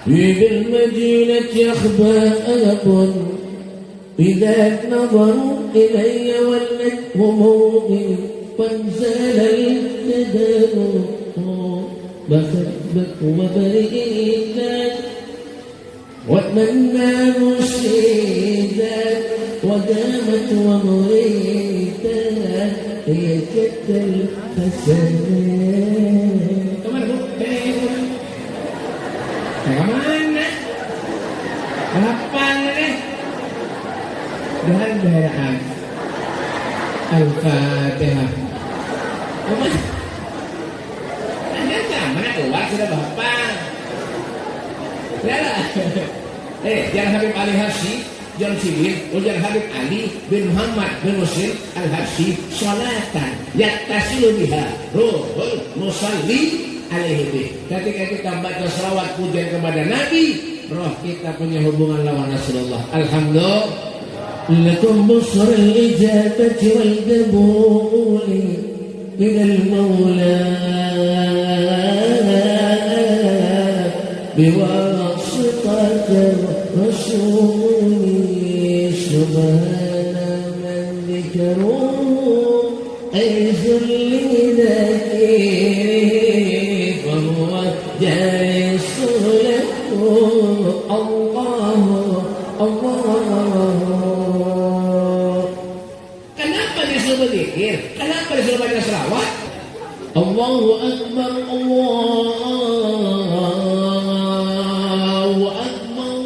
في بالمدينة أخباء إذا نظروا إلي ولت همومي فانزال النداء بخبك وبرئيدا واتمنى مشيدا ودامت ومريدا هي جد الحسنات. Kemana? Kapan nih? Dengan darah Al-Fatihah. Kemana? Anda mana keluar sudah bapak? Yalah. Jangan Habib Ali Habsyi, jangan Sibil, jangan Habib Ali bin Muhammad bin Muslim Al-Habsyi salatan yattasilu biha ruhul musalli alaihi. Ketika kita baca selawat pujian kepada Nabi, roh kita punya hubungan lawan Rasulullah. Alhamdulillah. Lakum busr al-ijabati wal qabul min al-Maula biwasitati Rasuli subhana man dhikruhu aizul lidakiri Kenapa disuruh berzikir? Kenapa disuruh baca selawat? Allahu Akbar, Allahu Akbar,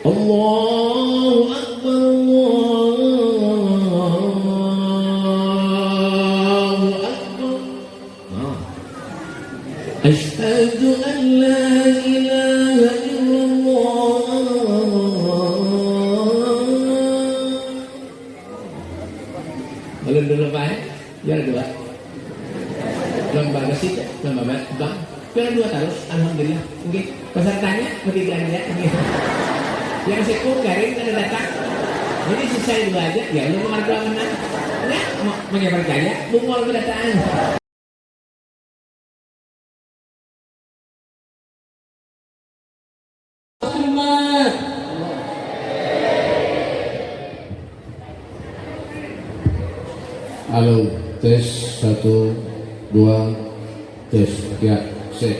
Allahu Akbar, Allahu Akbar. Asyhadu an la ilaha illallah. Belum dulu Pak, biar dua. Lomba nasi, lomba bang. Biar dua terus, alhamdulillah. Mungkin pesertanya ketiganya. Yang sekur garing ada datang. Jadi selesai dua aja, ya lu nomor dua menang. Ya, mau percaya, bungol kedatangan. Halo, tes 1, 2, tes, ya, set.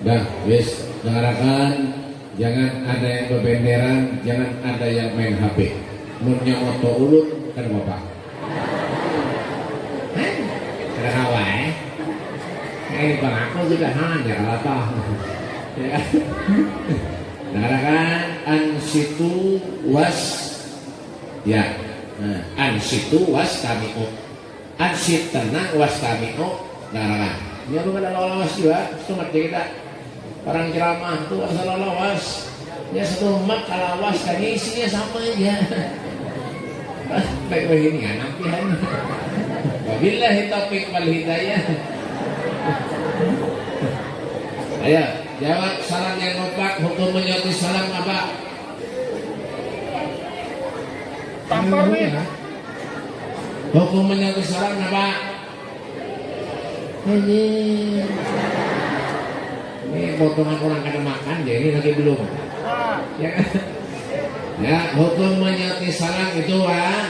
Dah, wis, dengarkan, jangan ada yang berbenderan, jangan ada yang main HP. Munnya oto ulun kan bapak. Ada hawa ini bang aku juga hanya apa. Dengarkan, ansitu was, ya. Ansitu was tami'u, ansit tenang was tami'u. Nah, ini aku ada lawas juga. Sumat kita orang ceramah tuh asal lawas. Ya satu umat kalawas kan isinya sama aja. Baik begini anak pian. Wabillahi taufiq wal hidayah. Ayo jawab salam yang kompak. Hukum menyoti salam apa? Hukum menyatu salam apa? Ini potongan orang kada makan, jadi lagi belum. Ya, hukum menyatu salam itu ya,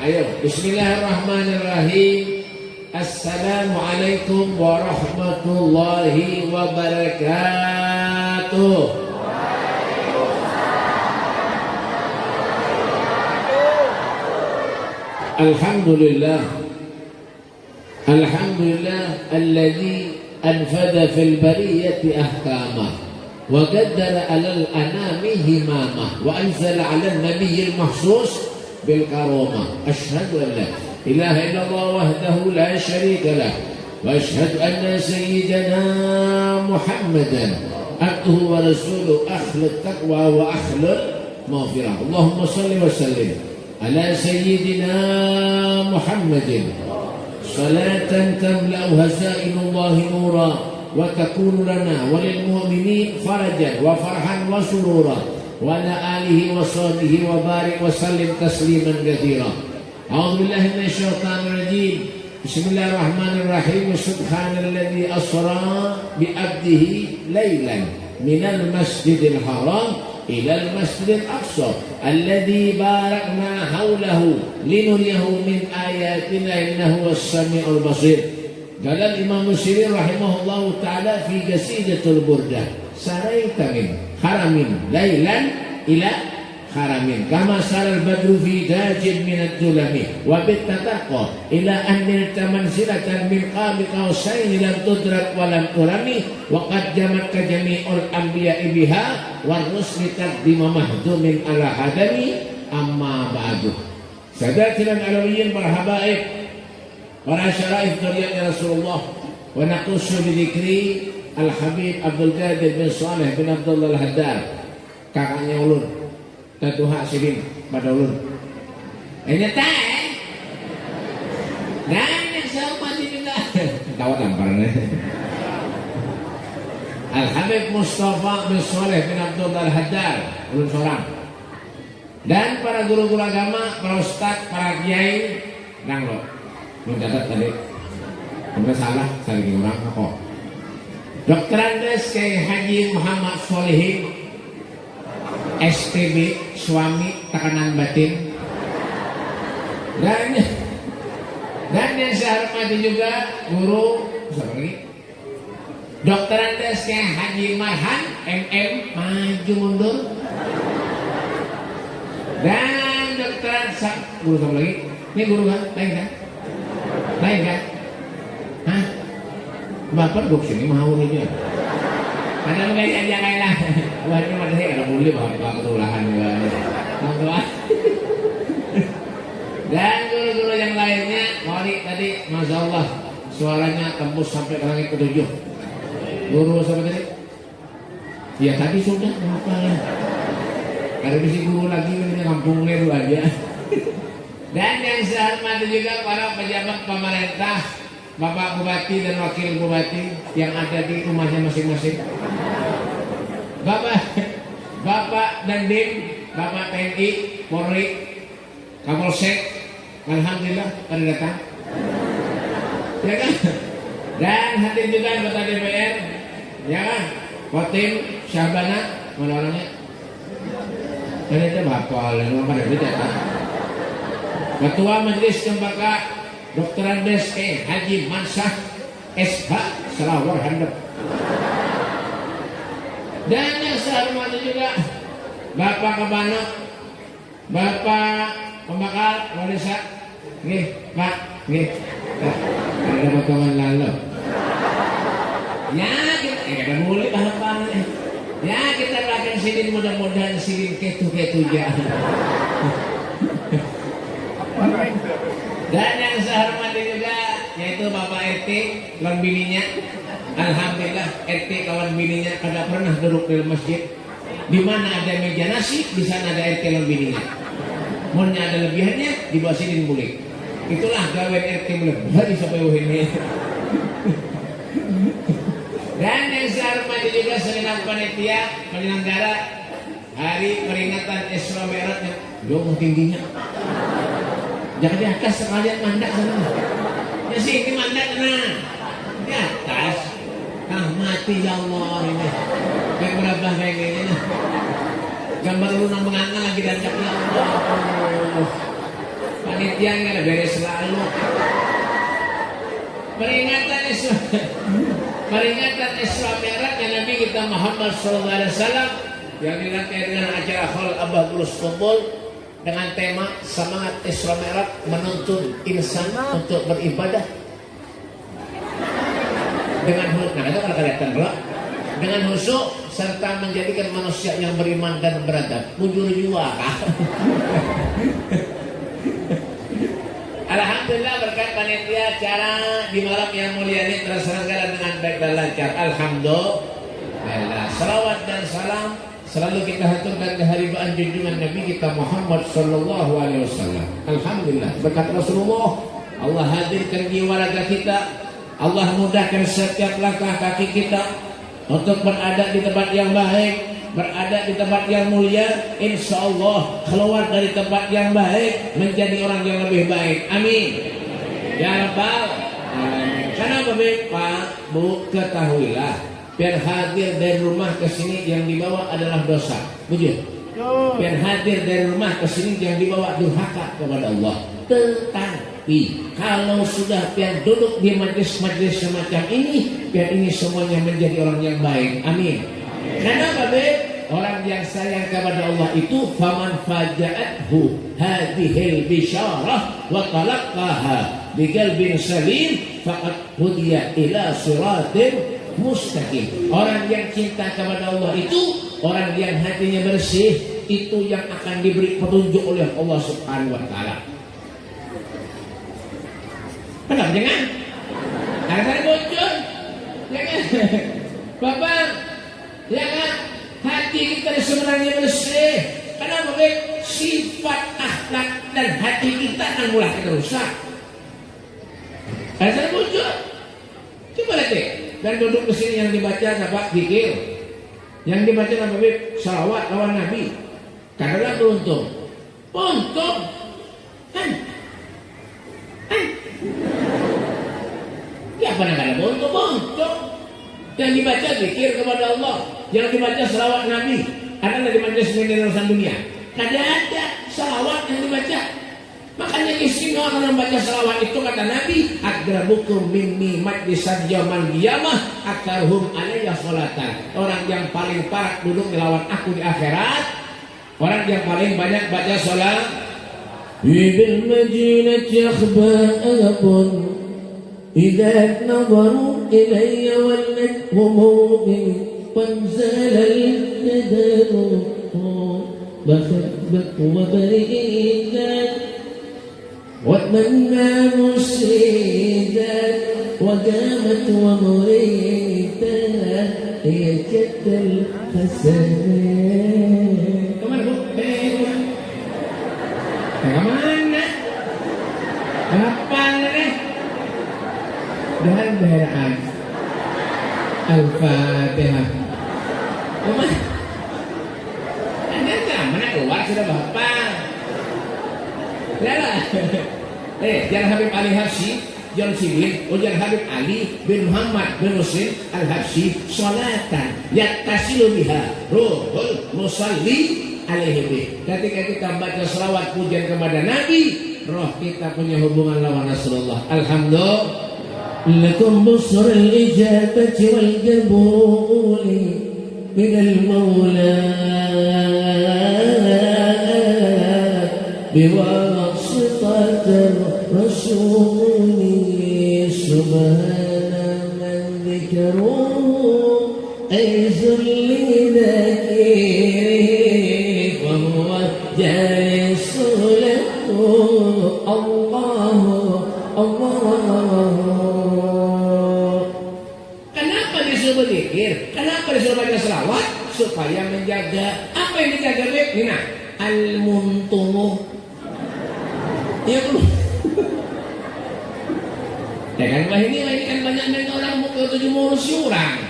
ayo. Bismillahirrahmanirrahim. Assalamualaikum warahmatullahi wabarakatuh. Alhamdulillah, Alhamdulillah alladzi anfada fil bariyati ahkamah wa qaddara alal anami himamah wa anzala ala nabiyyil mahsus bil karamah. Asyhadu an la ilaha illallah wahdahu la syarika lah wa asyhadu anna sayyidana Muhammadan abduhu wa rasuluhu ahlul taqwa wa ahlul maghfirah. Allahumma shalli wa sallim على سيدنا محمد صلاة تملأ خزائن الله نورا وتكون لنا وللمؤمنين فرجا وفرحا وسرورا وعلى آله وصحبه وبارك وسلم تسليما كثيرا. أعوذ بالله من الشيطان الرجيم. Bismillahirrahmanirrahim. Subhanalladzi asra bi 'abdihi lailan minal masjidil haram ilal masjidil aqsa alladzi barakna haulahu linuriyahu min ayatina innahu was-sami'ul basir. Qala Imam Muslim rahimahullahu taala fi qasidatul burdah saraita min haramin lailan ila haramin kama saral badru fi dajin min ad-dulami wa bittataqa ila an nilta manzilatan min qabi qausain lam tudrak wa lam turami wa qad jamat ka jami'ul anbiya'i biha wa rusli taqdima mahdumin ala hadami amma ba'du. Sadatina al-alawiyyin para habaib, para syaraif dariyatnya Rasulullah, wa naqussu bi dzikri Al-Habib Abdul Qadir bin Saleh bin Abdullah Al-Haddad, kakaknya ulun Tatuha Sidin pada ulun. Ini teh. Dan yang saya hormati juga. Tahu tamparnya. Al-Habib Mustafa bin Saleh bin Abdullah Al-Haddad, ulun seorang. Dan para guru-guru agama, para ustaz, para kiai, nang lo. Mencatat tadi. Kemudian salah, saling orang kok. Dr. Andes Kiai Haji Muhammad Solihin STB, suami tekanan batin. Dan yang saya hormati juga guru siapa lagi? Dr. Andes Kiai Haji Marhan MM maju mundur. Dan Dr. guru siapa lagi? Ini guru kan? Lain kan? Lain kan? Hah? Bapak duduk sini mau aja. Ada menggaji aja kayak lah. Wah ini mana sih ada boleh bapak ketulahan juga. Teman-teman. Dan guru-guru yang lainnya, Wali tadi, masya Allah, suaranya tembus sampai ke langit ketujuh. Guru siapa tadi? Ya tadi sudah, apa ya? Ada bisi guru lagi ini kampung Leru aja. Dan yang saya hormati juga para pejabat pemerintah, Bapak Bupati dan Wakil Bupati yang ada di rumahnya masing-masing. Bapak Dandim, Bapak TNI, Polri, Kapolsek, alhamdulillah pada datang. Ya kan? Dan hadir juga anggota DPR, ya kan? Kotim, Syahbana, mana orangnya? Ini itu Bapak, lalu pada datang. Ketua Majelis Cempaka Dr. Andes Haji Mansah SH Selawar Handap. Dan yang saya hormati juga Bapak Kabano, Bapak Pembakar Walisa. Nih Pak, nih ada potongan lalu. Ya kita boleh bahas ya kita akan sidin mudah-mudahan sidin ketu-ketu aja. Dan yang saya hormati juga yaitu Bapak RT kawan bininya. Alhamdulillah RT kawan bininya kada pernah duduk di masjid. Di mana ada meja nasi, di sana ada RT kawan bininya. Mohonnya ada lebihannya di bawah sini boleh. Itulah gawe RT melebih sampai ini. Dan yang saya hormati juga segenap panitia penyelenggara hari peringatan Isra Mi'raj jauh tingginya. Jangan di atas sekalian mandat sana. Ya sih ini mandat nah. Di atas. Ah mati ya Allah ini. Kayak berapa kayak gini. Gambar lu nang mengangan lagi dan ya Allah. Panitia nggak beres selalu. Peringatan Isra Mi'raj yang Nabi kita Muhammad SAW yang dilakukan dengan acara Hal Abahulus Kumpul dengan tema semangat Isra Mi'raj menuntun insan untuk beribadah dengan dengan khusyuk serta menjadikan manusia yang beriman dan beradab. Mujur jua kah? Alhamdulillah berkat panitia acara di malam yang mulia ini terselenggara dengan baik dan lancar. Alhamdulillah. Salawat dan salam selalu kita haturkan kehadiran junjungan Nabi kita Muhammad sallallahu alaihi wasallam. Alhamdulillah berkat Rasulullah Allah hadirkan jiwa raga kita. Allah mudahkan setiap langkah kaki kita untuk berada di tempat yang baik, berada di tempat yang mulia. Insya Allah keluar dari tempat yang baik menjadi orang yang lebih baik. Amin. Ya Rabbal Alamin. Kenapa Pak Bu, ketahuilah, biar hadir dari rumah ke sini yang dibawa adalah dosa. Bujur. Biar hadir dari rumah ke sini yang dibawa durhaka kepada Allah. Tetapi kalau sudah biar duduk di majlis-majlis semacam ini, biar ini semuanya menjadi orang yang baik. Amin. Kenapa orang yang sayang kepada Allah itu faman faja'athu hadhil bisyarah wa talaqaha biqalbin salim faqad hudiya ila siratin mustaqim. Orang yang cinta kepada Allah itu orang yang hatinya bersih, itu yang akan diberi petunjuk oleh Allah Subhanahu wa taala. Benar jangan? Ada bocor. Jangan. Bapak, jangan. Hati kita sebenarnya bersih. Kenapa? Sifat akhlak dan hati kita akan mulai rusak. Ada bocor. Coba lihat deh. Dan duduk di sini yang dibaca apa? Zikir. Yang dibaca apa? Salawat lawan Nabi. Karena beruntung. Untung. Ya apa namanya? Untung. Yang dibaca zikir kepada Allah. Yang dibaca salawat Nabi. Ada di majelis urusan dunia. Tidak ada salawat yang dibaca. Makanya istimewa orang membaca salawat itu kata Nabi, agrabukum minni majlisan yaumil qiyamah aktsarhum alayya sholatan. Orang yang paling parah duduk melawan aku di akhirat, orang yang paling banyak baca salat. Bil madinati akhba'un idza nazaru ilayya walladhum min wanzala al-nadaru bakhbat wa bari'at وَأَنَّا مُسْعِدًا وَقَامَتْ وَمُرِيدًا هِيَ جَدَّ الْحَسَنَاتِ. Kemana Bu? Kemana? Kapan nih? Dan daerah Al-Fatihah. Kemana? Anda mana keluar sudah Bapak? Jangan Habib Ali Habsyi, jangan Sibil, jangan Habib Ali bin Muhammad bin Muslim Al-Habsyi sholatan yattasilu biha ruhul musalli alaihi. Ketika kita baca selawat pujian kepada Nabi, roh kita punya hubungan lawan Rasulullah. Alhamdulillah. Lakum busrul ijabati wal qabuli minal maula بواسطة الرسول سبحان من ذكره أيزر لذكره وهو جالس له الله. Kenapa disuruh zikir? Kenapa disuruh baca selawat? Supaya menjaga apa yang dijaga Nina? Al-muntumu. Ya belum. Ya kan ini kan banyak orang mau ketujuh ngurusi orang.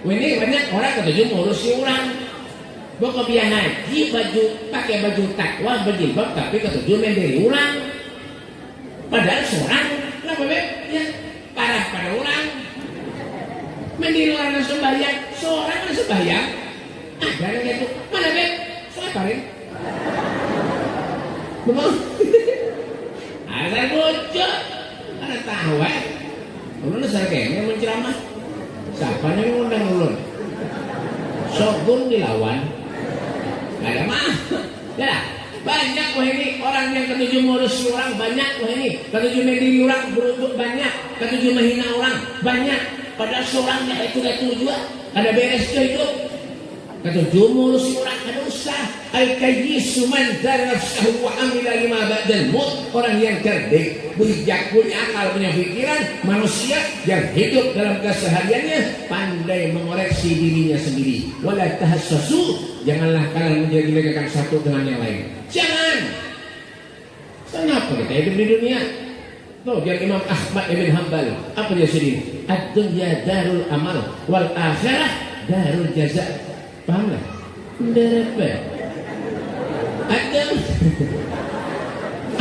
Ini banyak orang ketujuh ngurusi orang. Bawa biar haji pakai baju takwa berjilbab tapi ketujuh mendiri orang. Padahal seorang kenapa ya parah pada orang. Mendiri orang sembahyang, seorang sembahyang. Ada yang itu mana saya paling. Betul. Ada bocor, ada tahu ulun saya kayaknya menceramah. Siapa yang ngundang ulun? Sokun dilawan. Gak ada mah. Ya, banyak wah ini orang yang ketujuh ngurus orang banyak wah ini. Ketujuh mediri orang berubah banyak. Ketujuh menghina orang banyak. Padahal seorangnya itu juga ada beres ke hidup. Ketujuh ngurus orang ada usah. Al-kayyisu man dara nafsahu wa amila lima ba'dal maut. Orang yang cerdik, bijak, punya akal, punya pikiran, manusia yang hidup dalam kesehariannya pandai mengoreksi dirinya sendiri. Wala tahassasu, janganlah kalian menjelek-jelekan satu dengan yang lain. Jangan. Kenapa kita hidup di dunia? Tuh, yang Imam Ahmad ibn Hanbal apa dia sedih? Ad-dunya darul amal wal akhirah darul jaza. Paham lah? Berapa?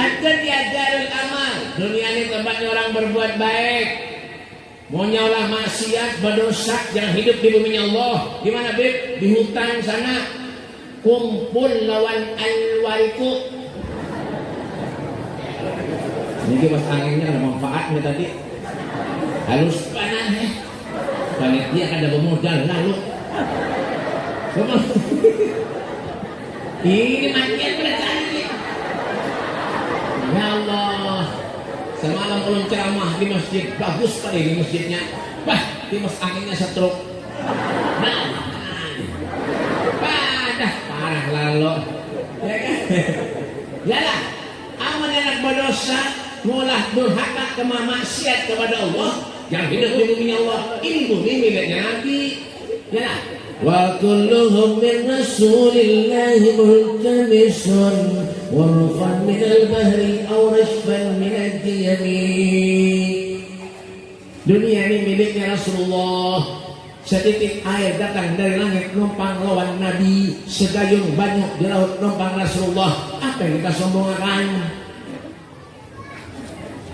Ada dia darul amal. dunia ini tempatnya orang berbuat baik. Mau nyolah maksiat, berdosa, jangan hidup di buminya Allah. Gimana Bib? Di hutan sana kumpul lawan alwariku. Ini mas anginnya ada manfaatnya tadi. Halus panas ya. Panitia ada bermodal lalu. Ini makian perasaan ini. Ya Allah. Semalam ulun ceramah di masjid, bagus sekali di masjidnya. Wah, di mas anginnya setruk. Nah, parah lalu. Ya kan? Yalah, aman anak berdosa, mulah durhaka kemaksiat kepada Allah, yang hidup di bumi Allah. Ini bumi miliknya Nabi. Yalah. Wa kulluhum min rasulillahi multamisun warfan min al-bahri aw rashfan min al-yamin. Dunia ini miliknya Rasulullah. Setitik air datang dari langit numpang lawan Nabi, segayung banyak di laut numpang Rasulullah. Apa yang kita sombongkan?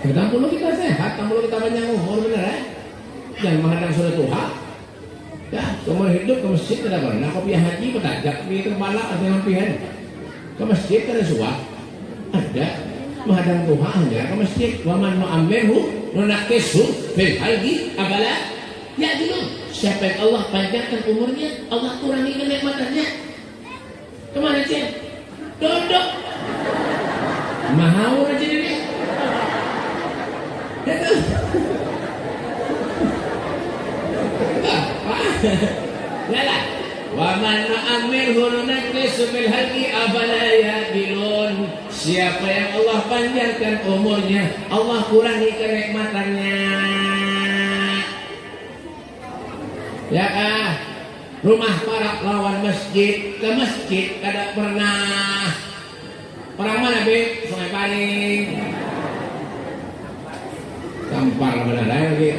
Kita perlu kita sehat, perlu kita banyak umur, benar ya? Jangan menghadang surah Tuhan. Ya, seumur hidup ke masjid tidak pernah. Kopi haji bertajak, kopi terbala atau lampihan. Ke masjid ada suap, ada menghadang Tuhan hanya ke masjid. Waman nu'ammirhu nunakisu fil haji abala. Ya dulu, siapa yang Allah panjangkan umurnya, Allah kurangi kenikmatannya. Kemana sih? Duduk. Mau aja ini. Yalah, wa man amirhu nunakkisu fil haqqi afala yaqilun. Siapa yang Allah panjangkan umurnya, Allah kurangi kenikmatannya. Ya kah? Rumah para lawan masjid, ke masjid kada pernah. Orang mana Be? Sungai Paling. Tampar benar lagi.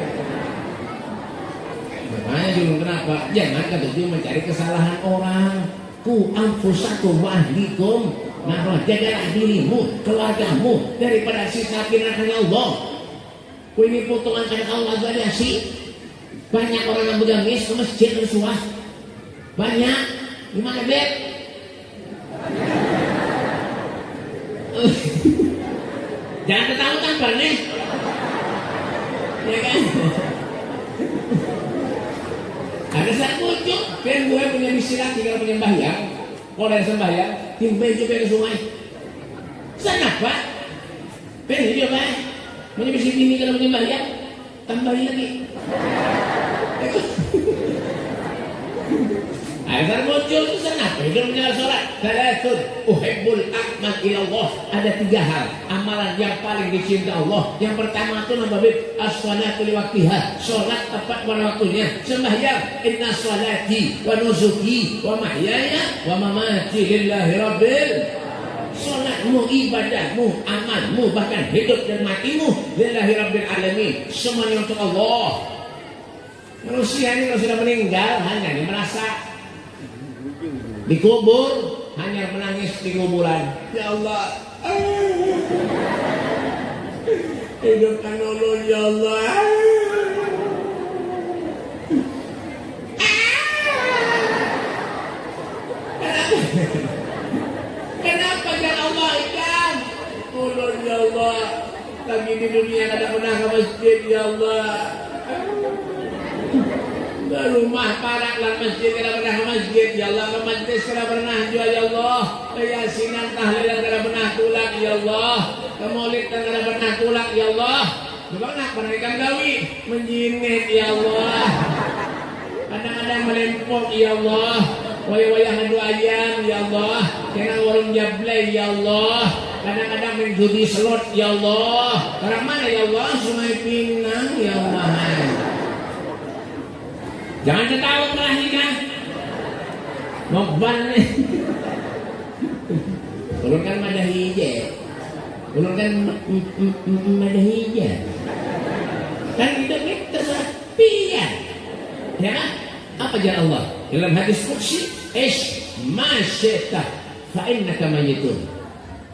Makanya dulu kenapa? Jangan ketujuh mencari kesalahan orang. Ku anfusakum wa ahlikum. Maka jagalah dirimu, keluargamu daripada sisa neraka Allah. Ku ini potongan karena Allah variasi. Banyak orang yang begamis ke masjid bersuah. Banyak. Gimana Beb? Jangan ketawa tampar nih. Ya kan? Ada satu ujuk, kan gue punya misi lagi kalau punya sembahyang. Kalau ada sembahyang, timbai juga ke sungai. Sana Pak, pengen juga Pak, punya misi ini kalau punya sembahyang, tambahin lagi. Ada muncul itu sana, hidup punya sholat. Salatun uhibbul a'mal ila Allah. Ada 3 hal amalan yang paling dicinta Allah. Yang pertama itu nama Bib as-salatu li waqtiha. Sholat tepat pada waktunya. Sembahyang inna sholati wa nusuki wa mahyaya wa mamati lillahi rabbil. Sholatmu, ibadahmu, amalmu, bahkan hidup dan matimu lillahi rabbil alamin. Semuanya untuk Allah. Manusia ini kalau sudah meninggal hanya merasa dikubur, hanya menangis di kuburan. Ya Allah, hidupkan ulun ya Allah. Kenapa ya Allah ikan ulun ya Allah? Lagi di dunia kada pernah ke masjid ya Allah. Ke rumah parak lah masjid kada pernah ke masjid ya Allah. Ke majlis kada pernah juga ya Allah. Ke yasinan tahlilan kada pernah tulak ya Allah. Ke maulid kada pernah tulak ya Allah. Bagaimana pernah ikan gawi menjinit ya Allah. Kadang-kadang melempok ya Allah. Wayah-wayah adu ayam ya Allah. Kena warung jablay ya Allah. Kadang-kadang main judi slot ya Allah. Orang mana ya Allah? Sungai Pinang ya Allah. Jangan ketawa lagi kan. Noban nih. Ulun kan madah hijau. Ulun kan madah hijau. Kan hidup ini kesepian. Ya kan? Apa jalan Allah? Dalam hadis qudsi, ma syi'ta fa innaka mayyitun.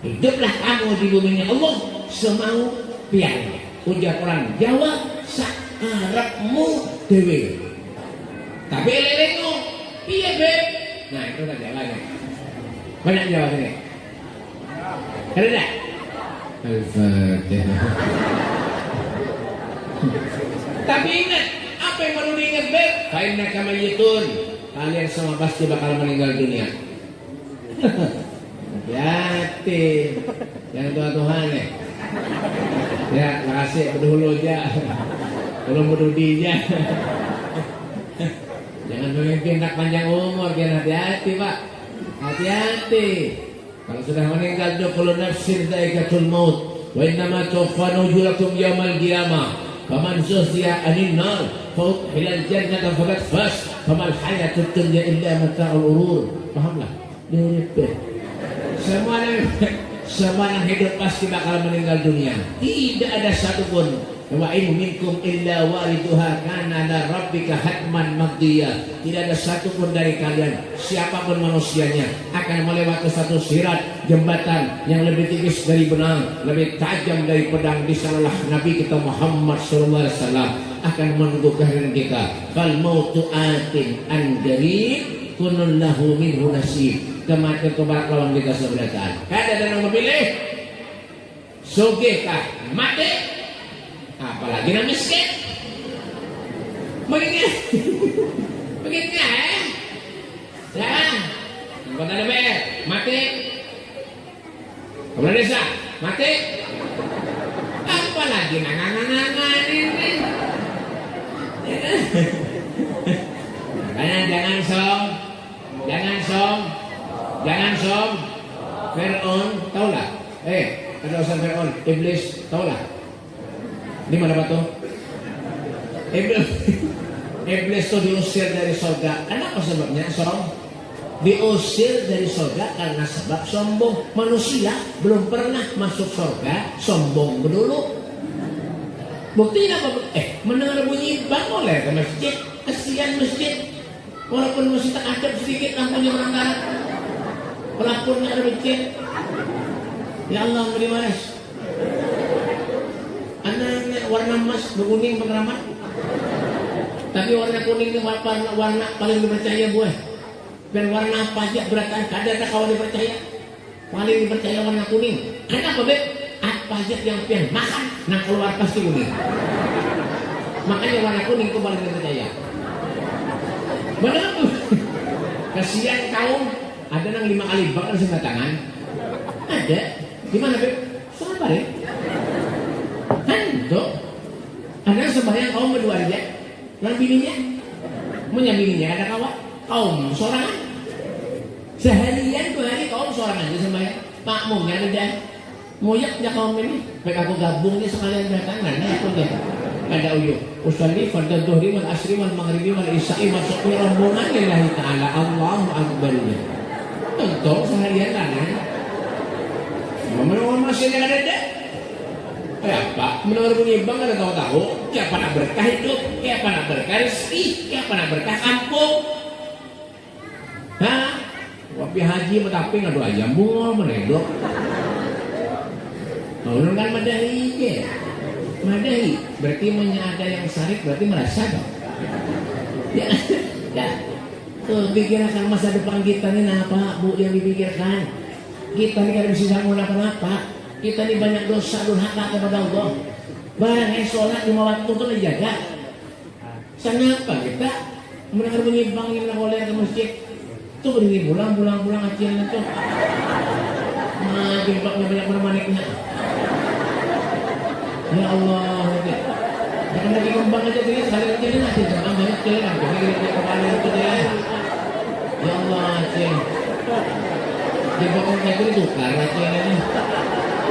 Hiduplah kamu di buminya Allah semau pian. Ujar orang Jawa sak arepmu dhewe. Tapi elelengmu piye, Beb? Nah, itu kan jawabannya. Banyak jawabannya. Ada enggak? Al-Fatihah. Tapi ingat, apa yang perlu diingat, Beb? Fa innaka mayyitun. Kalian semua pasti bakal meninggal dunia. Hati-hati. Yang Tuhan ya. Ya, makasih berdahulu aja. Belum berdudi aja. Jangan memimpin tak panjang umur, biar hati-hati, Pak. Hati-hati. Kalau sudah meninggal kullu nafsin dha'iqatul maut. Wa innama tuwaffawna ujurakum yaumal qiyamah. Faman zuhziha 'anil nar fa udkhilal jannata faqad faz. Famal hayatud dunya illa mata'ul ghurur. Pahamlah? Direpet. Semua yang hidup pasti bakal meninggal dunia. Tidak ada satupun. Wa in minkum illa wariduha kana la rabbika hatman maqdiya. Tidak ada satupun dari kalian, siapapun manusianya, akan melewati satu sirat jembatan yang lebih tipis dari benang, lebih tajam dari pedang. Di sanalah Nabi kita Muhammad sallallahu alaihi wasallam akan menunggu kehadiran kita. Fal mautu atin an qarib kunun lahu minhu nasib. Kematian kebarak lawan kita sebenarnya. Kada ada yang memilih. Sugih kah mati, apalagi yang miskin. Begini, begitu ya. Ya, kota DPR mati, kepala desa mati, apalagi nangan ini. Jangan som. Fir'aun, tahu lah? Ada urusan Fir'aun, iblis, tahu lah? Di mana batu? Iblis itu diusir dari surga. Kenapa sebabnya? Diusir dari surga karena sebab sombong. Manusia belum pernah masuk surga, sombong dulu. Buktinya apa? Mendengar bunyi bang oleh ke masjid. Kesian masjid. Walaupun masih tak ada sedikit lampunya merangkak. Pelapunnya ada masjid. Ya Allah, beri balas. Anaknya warna emas, berkuning, pengramat. Tapi warna kuning itu warna paling dipercaya buah. Dan warna apa aja beratkan, ada kawan dipercaya. Paling dipercaya warna kuning. Kenapa, Beb? Apa aja yang pian makan, nah keluar pasti kuning. Makanya warna kuning itu paling dipercaya. Benar tuh. Kasihan kaum, ada yang 5 kali bakar sebelah tangan. Ada. Gimana, Beb? Sabar ya. Hantu. Ada yang sembahyang kaum berdua aja. Lalu bininya, menyambinginya ada kawan. Kaum sorangan. Seharian 2 hari kaum sorangan aja sembahyang. Makmumnya ada. Moyaknya kaum ini. Baik aku gabung nih sekalian datangan. Nah, aku deh. Ada uyuk. Usalli fardhu dhuhri wal asri wal maghribi wal isya'i masuk rombongan lillahi ta'ala. Allahu akbar. Tentu seharian kan. Menurut masih ada. Apa? Menurut bunyi bang ada tahu-tahu. Kayak pada berkah hidup, kayak pada berkah rezeki, kayak pada berkah kampung. Hah? Wapi haji tapi ngadu aja mul menedok. Menurut kan madahi ya. Madahi berarti ada yang sarik berarti merasa dong. Ya. Pikirkan masa depan kita ini apa Bu yang dipikirkan. Kita ini kan bisa apa-apa. Kita ini banyak dosa durhaka kepada Allah. Barang yang sholat 5 waktu itu dijaga. Kenapa kita mendengar bunyi bang yang oleh ke masjid? Itu berdiri pulang kecilnya tuh. Jembaknya banyak bermaniknya. Ya Allah. Jangan lagi kembang aja diri sekali kecilnya nanti jangan banyak kecil kan. Jadi kepala itu dia. Ya Allah kecil. Jembaknya kayak gitu karena kecilnya.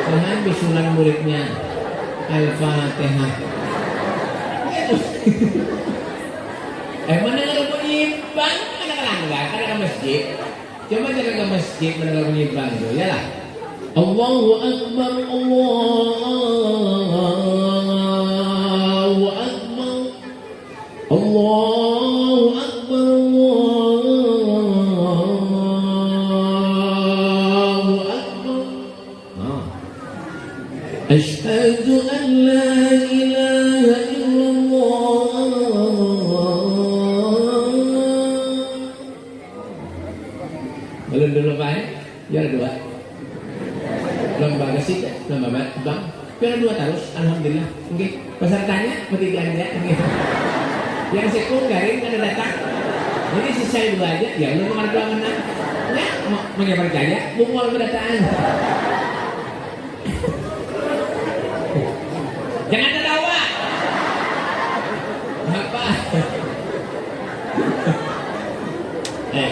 Tuhan bisulan muridnya Al-Fatihah. Mendengar bunyi bang, kadang-kadang ke masjid. Coba jangan ke masjid mendengar bunyi bang itu, ya lah. Allahu Akbar, Allahu Akbar, Allahu Akbar, Allahu Akbar. Asyhadu an Belum dulu Pak ya? Juara 2. Lomba gesik, lomba bang. Juara 2 terus, alhamdulillah. Oke, pesertanya bertiganya. Yang sekung garing kan datang. Jadi sisa 2 aja, ya lu nomor 2 menang. Ya, mau percaya, bungol berdataan. Jangan tertawa. Apa?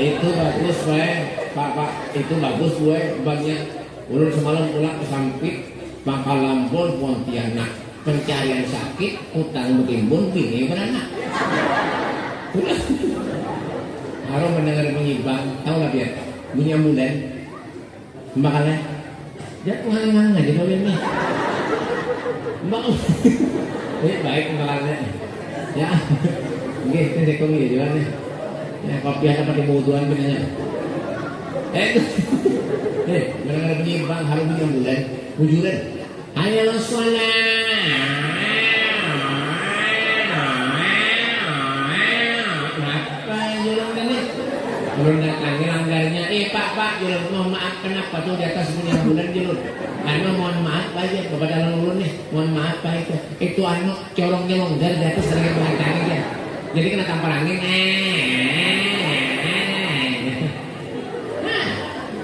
Itu bagus, Pak, itu bagus, banyak. Ulun semalam pulang ke Sampit, Pangkal Lampung, Pontianak. Pencarian sakit, utang betimbun, bini beranak. Harum mendengar menyibang, tahu lah biar bunyi ambulan. Makanya, dia ngang aja mobil nih. Mbak, baik makanya. Ya, oke, saya komi juga nih. Ya, kopi ada pakai kebutuhan benernya. Mendengar penyimpang harum bunyi ambulan, bujuran. Ayo sholat. Kenapa julung tadi? Julung datangnya langgarnya. Pak, julung mohon maaf kenapa tuh di atas bunyi ambulan julung? Mohon maaf aja kepada ulun nih. Mohon maaf Pak itu. Itu corongnya longgar di atas lagi mengatakan dia. Jadi kena tampar angin.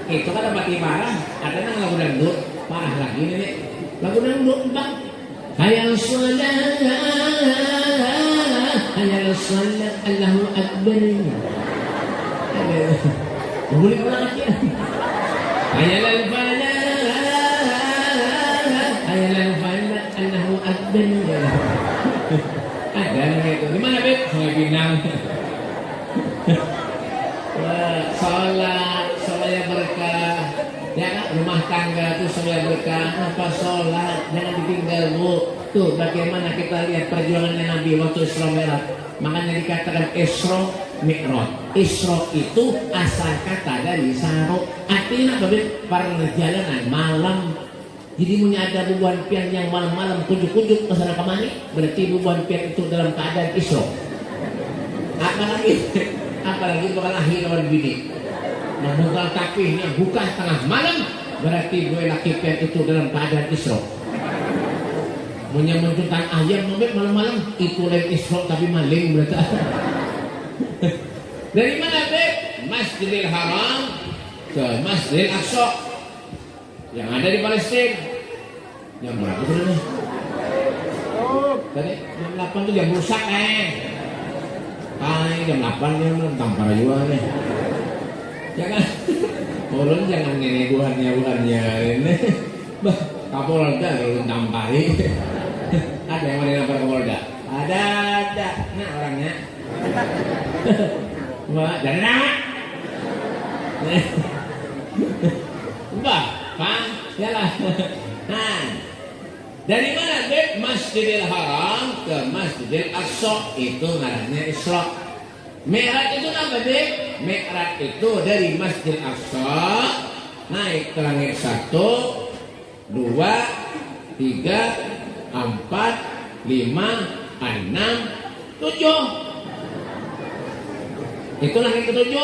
Itu kan tempat ibadah, ada yang lagu dangdut, parah lagi nih. Lagu dangdut bang. Hayal sholat, Allahu Akbar. Boleh pulang lagi. Hayal falah, Allahu Akbar. Ada yang itu. Gimana Beb? Sungai Pinang. Sholat yang berkah, ya kan? Rumah tangga itu sholat berkah. Apa sholat? Jangan ditinggal bu. Tuh bagaimana kita lihat perjuangannya Nabi waktu Isra Mi'raj. Makanya dikatakan Isra Mi'raj. Isra itu asal kata dari saro. Artinya apa? Perjalanan malam. Jadi punya ada bubuhan pian yang malam-malam kunjuk-kunjuk kesana kemari. Berarti bubuhan pian itu dalam keadaan Isra. Apalagi bakal akhir lawan bini. Membuka takbihnya bukan tengah malam, berarti gue laki pian itu dalam keadaan Isra. Punya mencutan ayam malam-malam itu lain Isra tapi maling berarti. Dari mana Beb? Masjidil Haram ke Masjidil Aqsa yang ada di Palestina. Jam berapa tuh? Tadi jam 8 tuh jam rusak jam 8 ya tampar juga nih. Ya kan? Ulun jangan nenek buhannya ini. Bah, Kapolda ulun tampari. Ada yang mau dinampar Kapolda? Ada. Nah orangnya. Mbak, dari nama. Mbak, Pak, yalah. Nah, dari mana Beb? Masjidil Haram ke Masjidil Aqsa itu ngarannya Isra. Mi'raj itu apa Beb? Mi'raj itu dari Masjidil Aqsa naik ke langit 1, 2, 3, 4, 5, 6, 7. Itu langit ke-7.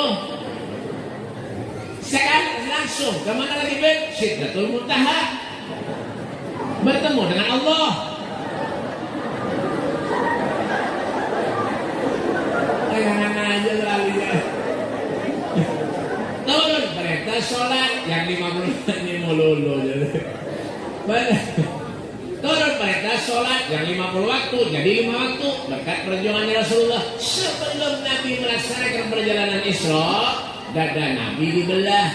Sekarang langsung kemana lagi Beb? Sidratul Muntaha. Bertemu dengan Allah. Jangan aja lalu ya. Turun perintah sholat yang 50 ini melulu jadi. Turun perintah sholat yang 50 waktu jadi 5 waktu berkat perjuangannya Rasulullah. Sebelum Nabi melaksanakan perjalanan Isra, dada Nabi dibelah.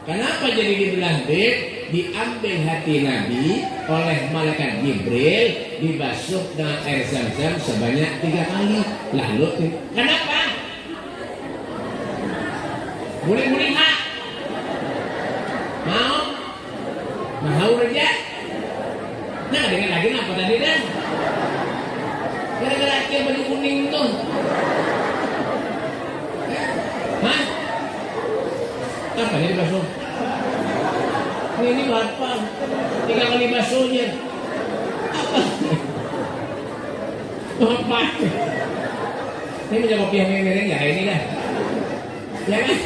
Kenapa jadi dibelah Beb? Diambil hati Nabi oleh malaikat Jibril, dibasuh dengan air zam-zam sebanyak 3 kali. Lalu kenapa? Boleh hak? Mau raja? Nah dengan lagi apa tadi dah? Gara-gara dia baju kuning tuh. Hah? Apa yang dibasuh? Ini apa? 3 kali basuhnya. Apa? Ini menjadi kopi yang miring ya ini dah. Ya kan?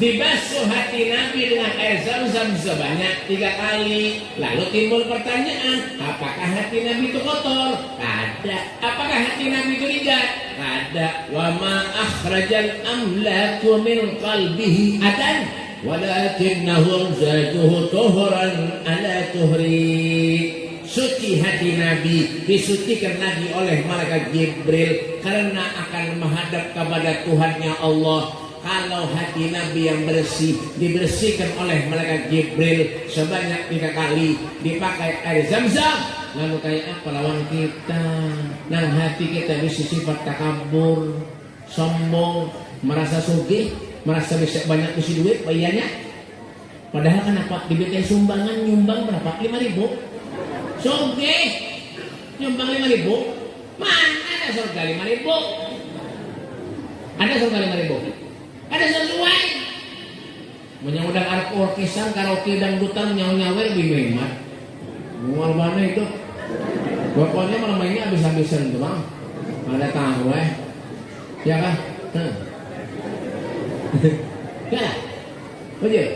Dibasuh hati Nabi dengan air Zam-Zam sebanyak 3 kali. Lalu timbul pertanyaan, apakah hati Nabi itu kotor? Ada. Apakah hati Nabi itu ligat? Ada. Wa ma akhrajal amlaku min qalbihi adan walakinnahum zaduhu tuhran ala tuhri. Suci hati Nabi, disucikan lagi oleh malaikat Jibril karena akan menghadap kepada Tuhannya Allah. Kalau hati Nabi yang bersih dibersihkan oleh malaikat Jibril sebanyak 3 kali, dipakai air Zam-Zam, lalu kayak apa lawan kita? Nah, hati kita bisa sifat takabur, sombong, merasa sugih, merasa bisa banyak isi duit bayarnya. Padahal kan apa? Diberikan sumbangan, nyumbang berapa? 5.000. Sugih nyumbang 5.000. Mana ada surga 5.000? Ada surga 5.000? Ada sesuai. Menyangudang arep orkesan karaoke dangdutan nyawa-nyawa lebih hemat. Mual mana itu? Pokoknya malam mainnya habis-habisan tuh bang. Ada tahu ya kah? Ya lah. Betul.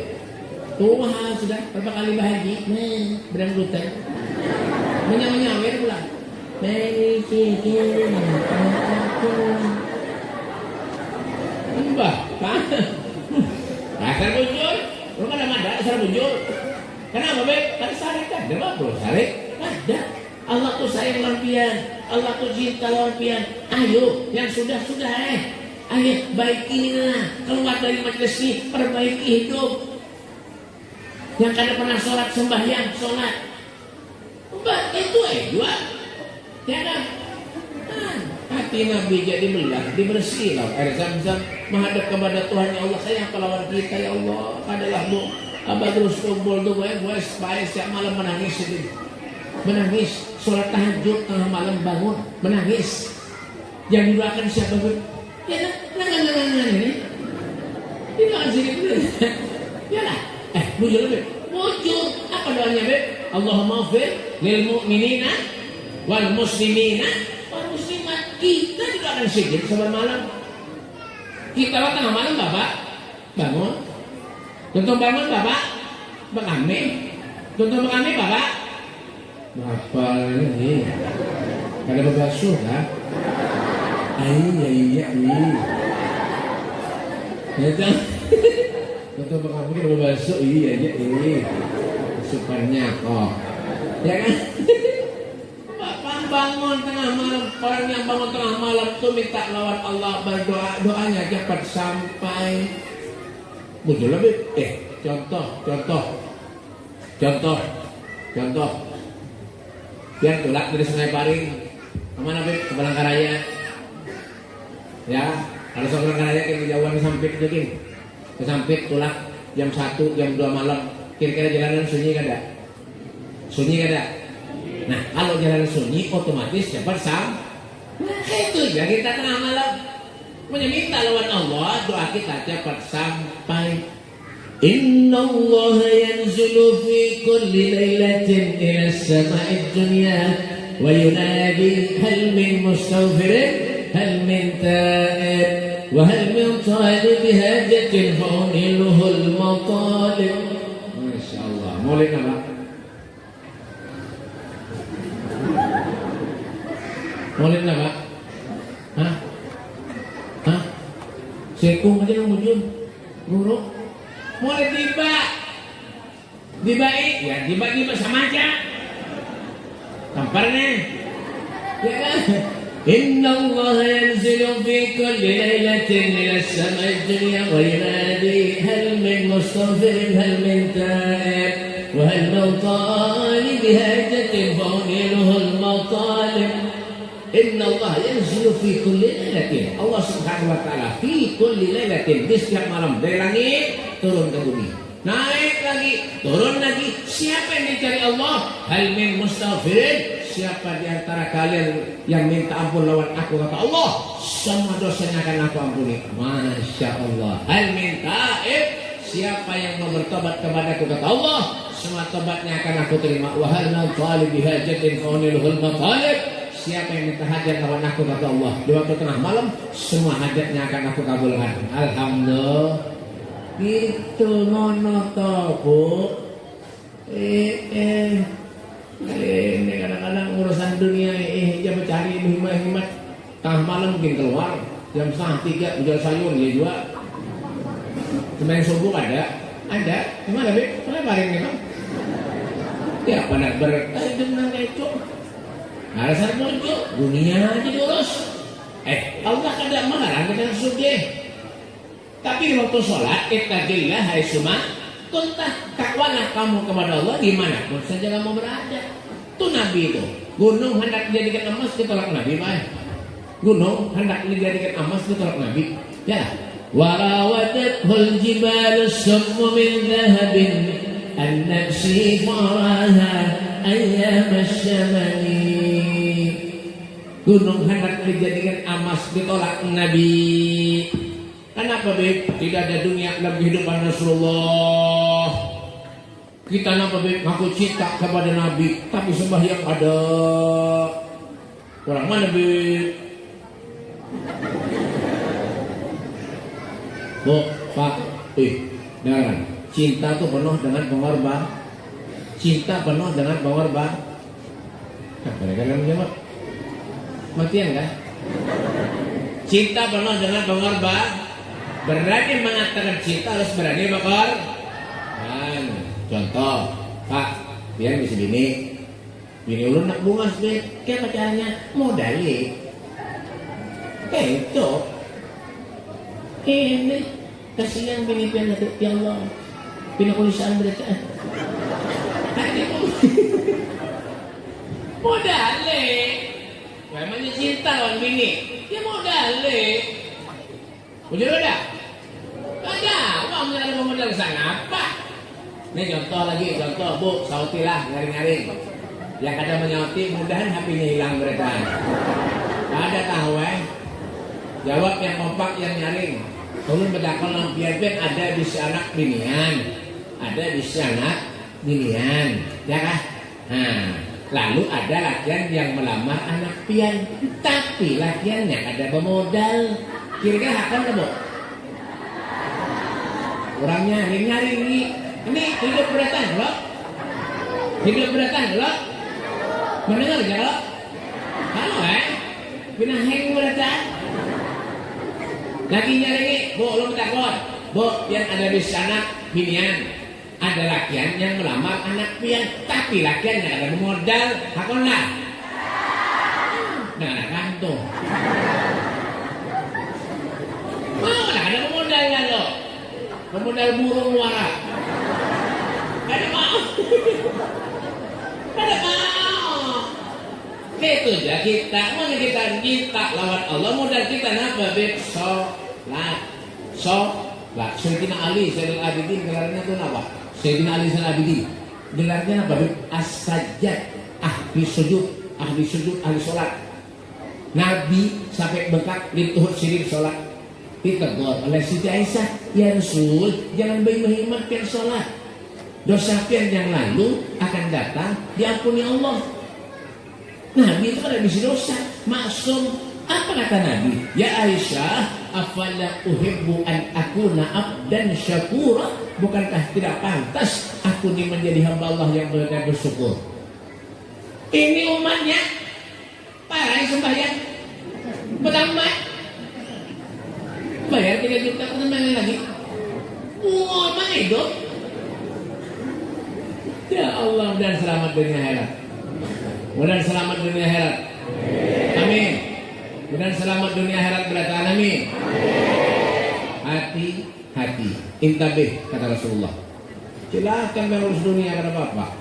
Tuh sudah berapa kali bahagia? Berdangdutan. Menyawa-nyawa pulang. Mbah, dasar bujur, lu kan ada dasar bujur. Kenapa Beb? Kan sarik kan, ada bro sarik? Ada. Allah tuh sayang lawan pian, Allah tuh cinta lawan pian. Ayo, yang sudah ayo baikilah, keluar dari majelis ini, perbaiki hidup. Yang kada pernah sholat sembahyang, sholat. Mbak itu dua, ya kan? Hati Nabi jadi belah, dibersih lah air Zam-Zam menghadap kepada Tuhan ya Allah. Saya pelawan kita ya Allah. Adalah bu abah terus kumpul tuh gue setiap malam menangis itu, menangis sholat tahajud tengah malam bangun menangis. Yang didoakan siapa bu? Ya nah ini didoakan sini ya lah. Bujur Beb, bujur apa doanya Beb? Allahumma fir lil mu'minina wal muslimina. Kita juga akan sujud sabar malam. Kita tengah malam Bapak bangun. Contoh bangun Bapak Bangame. Contoh Bangame Bapak apa ini? Kada berbasuh kan? Iya. Ya kan? Contoh Bangame kada berbasuh iya. Supaya kok. Ya kan? Bangun tengah malam, orang yang bangun tengah malam itu minta lawan Allah, berdoa, doanya cepat sampai. Muncul lebih, contoh. Yang tulak dari Sungai Paring, kemana Beb? Ke Palangkaraya. Ya, harus ke Palangkaraya yang kejauhan Sampit itu Kim. Ke Sampit tulak jam 1, jam 2 malam. Kira-kira jalanan sunyi kada? Sunyi kada? Nah, kalau jalan sunyi otomatis cepat sampai. Nah, itu ya kita tengah malam meminta lawan Allah, doa kita cepat sampai. Inna Allah yanzilu fi kulli lailatin ila as-sama'id dunya wa yunadi hal min mustaghfirin hal min ta'ib wa hal min talib hajatin fa'uniluhu al-matalib. Masyaallah. Maulid apa? Maulid apa? Hah? Sekung aja yang mujur. Buruk. Maulid dibaik. Ya diba sama aja. Tamparnya. Ya kan? Inna Allah yanzilu fi kulli lailatin ila as-sama'id dunya wa yunadi hal min mustaghfirin hal min ta'ib wa hal min talib hajatin fa'uniluhu al-matalib. Inna Allah yanzilu fi kulli lailatin. Allah Subhanahu wa taala fi kulli lailatin, di setiap malam dari langit turun ke bumi. Naik lagi, turun lagi. Siapa yang dicari Allah? Hal min mustaghfirin. Siapa di antara kalian yang minta ampun lawan aku, kata Allah, semua dosanya akan aku ampuni. Masya Allah. Hal min ta'ib. Siapa yang mau bertobat kepadaku, kata Allah, semua tobatnya akan aku terima. Wa hal min talib bihajatin fa'uniluhul matalib. Siapa yang minta hajat lawan aku, kata Allah, di waktu tengah malam semua hajatnya akan aku kabulkan. Alhamdulillah. Gitu ngono to, Bu. Ini kadang-kadang urusan dunia dia mencari hikmat-hikmat. Tengah malam mungkin keluar jam 2:30 jual sayur dia jual. Semen subuh ada. Gimana Beb? Mana bareng nih Bang? Ya pada dengan kecoh. Alasan muncul dunia aja diurus. Allah kadang melarang dengan sugih. Tapi waktu sholat ittaqillah haitsuma kuntah, takwalah kamu kepada Allah dimanapun saja kamu berada. Itu Nabi itu. Gunung hendak dijadikan emas ditolak Nabi, baik. Gunung hendak dijadikan emas ditolak Nabi. Ya. Warawadathul jibalu summu min dhahabin an nafsi faraha ayyam asyamani. Gunung hendak dijadikan emas ditolak Nabi. Kenapa Beb? Tidak ada dunia dalam kehidupan Rasulullah. Kita kenapa Beb? Ngaku cinta kepada Nabi, tapi sembahyang ada. Orang mana Beb? Bu, Pak, dengar. Cinta itu penuh dengan pengorban. Cinta penuh dengan pengorban. Mereka kan menjawab. Matian kan? Cinta penuh dengan pengorban. Berani mengatakan cinta harus berani berkorban. Contoh, Pak, biar bisa bini ulun nak bunga sih, kayak pacarnya modali. Itu, ini kasihan bini pian nanti, ya Allah, pinakulisan berita. Modali, memangnya cinta lawan bini, ya modali. Ujur ada? Ada, kamu ada modal sana apa? Ini contoh Bu, sautilah ngaring-ngaring. Yang ada menyauti, mudahan HP-nya hilang mereka. Ada tahu jawab yang kompak yang nyaring. Tolong bedakon lampian ada bisa anak binian, ada bisa anak binian, ya kah? Nah, lalu ada latihan yang melamar anak pian, tapi latihannya ada pemodal. Kira-kira akan nggak Bu? Orang nyari ini hidup beratan loh. Hidup beratan loh. Mendengar gak loh? Halo binaheng beratan. Lagi nyari Bu, lo minta kon. Bu, yang ada di sana binian. Ada lakian yang melamar anak pian, tapi lakian yang ada modal, hakon lah. Nah, kantor. Ada pemodalnya lo, pemodal burung muara. Ada mau, ada mau. Itu aja kita, mana kita lawan Allah. Modal kita napa Beb? Sholat. Sayyidina Ali, Sayyidina Abidin, gelarnya itu apa? Sayyidina Ali, Sayyidina Abidin, gelarnya apa Beb? As-Sajjad, ahli sujud, ahli sholat. Nabi sampai bengkak dituhut sirik sholat. Ditegur oleh Siti Aisyah, ya Rasul, jangan berhemat sholat. Dosa pian yang lalu akan datang diampuni Allah. Nabi itu kan bisa dosa, maksum. Apa kata Nabi? Ya Aisyah, afala uhibbu an akuna abdan syakura? Bukankah tidak pantas aku ini menjadi hamba Allah yang bersyukur? Ini umatnya para yang sembahyang bertambah. Bayar 3 juta kembali lagi. Wah, mana hidup? Ya Allah, dan selamat dunia akhirat. Mudah selamat dunia akhirat. Amin. Mudah selamat dunia akhirat berkata amin. Hati-hati. Intabih kata Rasulullah. Silakan mengurus dunia kata Bapak.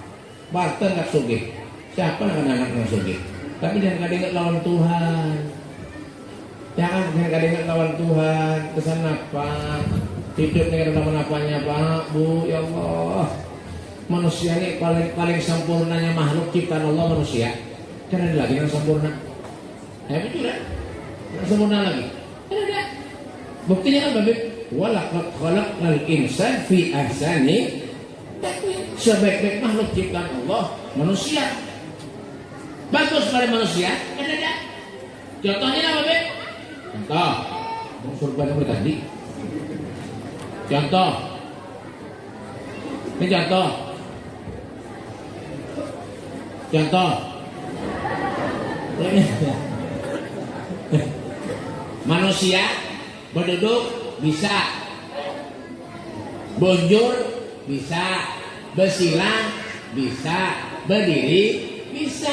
Barter nak sugih. Siapa anak-anak yang sugih? Tapi jangan kadang lawan Tuhan. Jangan kadang lawan Tuhan. Kesan apa? Hidup dengan lawan apanya Pak, Bu, ya Allah. Manusia ini paling sempurnanya makhluk ciptaan Allah manusia. Karena ada lagi yang sempurna. Betul kan? Sempurna lagi. Kan ada. Buktinya kan Bapak? Walaqad khalaqnal insana fi ahsani taqwim. Sebaik-baik makhluk ciptaan Allah manusia. Bagus pada manusia. Kan ada. Contohnya apa Bapak? Contoh. Surga nomor tadi. Contoh. Ini contoh. Contoh. Manusia berduduk bisa, bonjol bisa, bersilang bisa, berdiri bisa,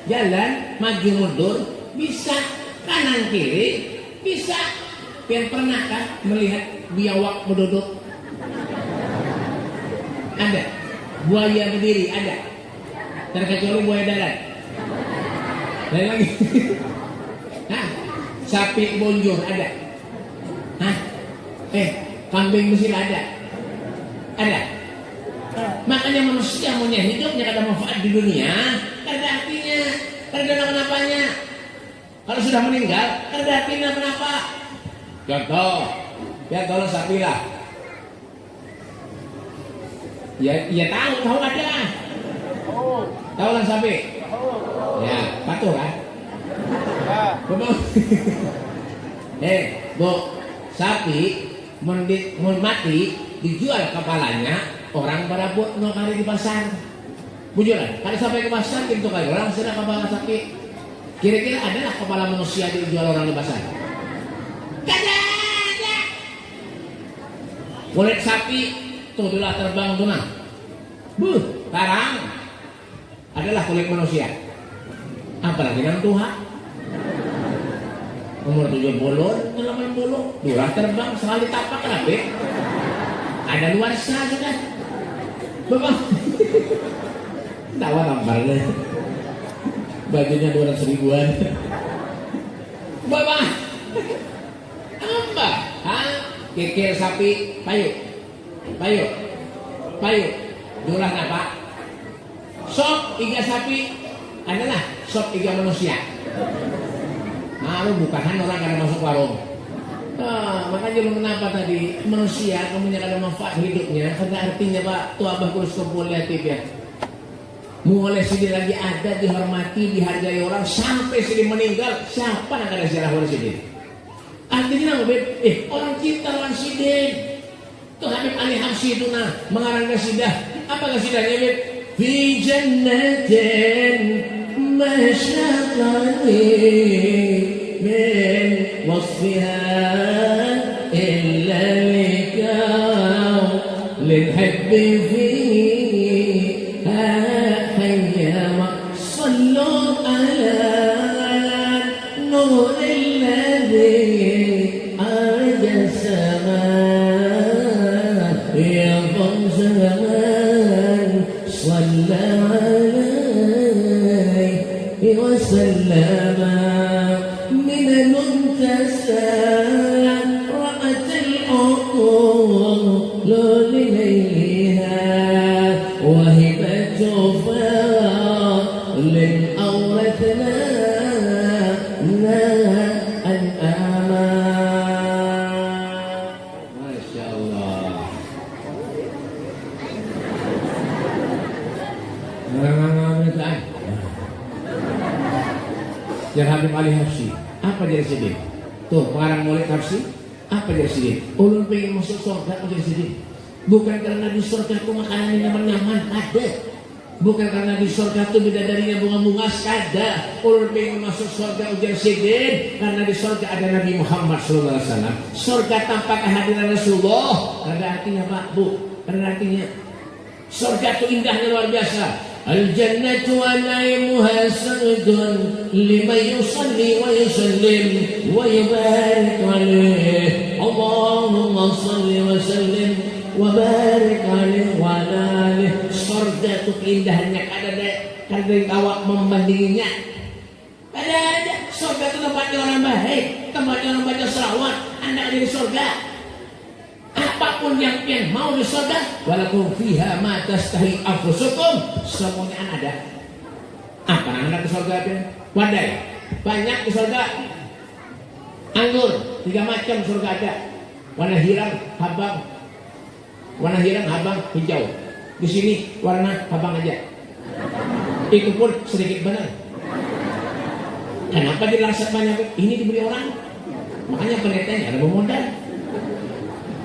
jalan maju mundur bisa, kanan kiri bisa. Yang pernahkah melihat biawak berduduk? Ada. Buaya berdiri ada. Terkecuali buaya darat. Lain lagi. Hah? Sapi bonjol ada. Hah? Kambing mesin ada. Ada. Makanya manusia punya hidupnya ada manfaat di dunia, ada artinya, ada kenapa-napanya. Kalau sudah meninggal, ada artinya kenapa? Contoh, ya tolong sapi lah. Ya tahu ada. Tahu lah sapi. Ya, patuh kan? Bu, sapi mau mati dijual kepalanya, orang berabot no kali di pasar. Bujuran, kalau sampai ke pasar gitu kali orang sudah kepala sapi. Kira-kira adalah kepala manusia dijual orang di pasar? Ada. Kulit sapi tuh itulah terbang tuh nah. Tarang adalah kulit manusia. Apalagi nang Tuhan. Umur 70, 80, durah terbang sekali tapak rapi. Ada luar sana kan? Bapak. Tawa tamparnya. Bajunya 200 ribuan. Bapak. Apa? Hah? Kikir sapi, payu. Durah apa? Sop iga sapi adalah sop iga manusia. Lu bukan orang kada masuk warung. Makanya lu kenapa tadi manusia kamunya kada manfaat hidupnya, karena artinya Pak tuh abah kurus kumpulyatif ya. Mulai sini lagi ada dihormati, dihargai orang sampai sini meninggal, siapa yang kada siarah oleh sini? Artinya orang cinta orang sidin. Tuh Habib Ali Habsyi itu nah mengarang kasidah. Apa kasidahnya Habib? Fi jannatin masyaqani من وصفها إلا لكاو للحب فيها حيما صلوا على نور الذي أرج السماء يا زمان صلى عليه وسلم من المنتسى رأت العقول لليها وهبة فضل أورثنا الأمان. ما شاء الله. Yang Habib Ali Habsyi apa jadi sedih? Tuh pengarang Maulid Habsyi apa jadi sedih? Ulun pengen masuk surga apa jadi sedih? Bukan karena di surga itu makanan yang nyaman ada. Bukan karena di surga itu bidadarinya bunga-bunga ada. Ulun pengen masuk surga ujar sedih karena di surga ada Nabi Muhammad SAW. Surga tanpa kehadiran Rasulullah. Ada artinya Pak Bu? Ada artinya surga itu indahnya luar biasa. Al-jannatu wa naimuha sa'dun liman yusalli wa yusallim wa yubarik alaih. Allahumma salli wa sallim wa barik alaih wa alaih. Surga itu keindahannya kada awak membandinginya. Ada surga itu tempatnya orang baik, tempatnya orang baca selawat, anda ada di surga. Apapun yang mau di surga, walakum fiha ma tastahi anfusukum, semuanya ada. Apa anak di surga ada? Wadai, banyak di surga. Anggur, 3 macam surga ada. Warna hirang, habang, hijau. Di sini warna habang aja. Itu pun sedikit benar. Kenapa dirasa banyak? Ini diberi orang. Makanya pendetanya ada bermodal.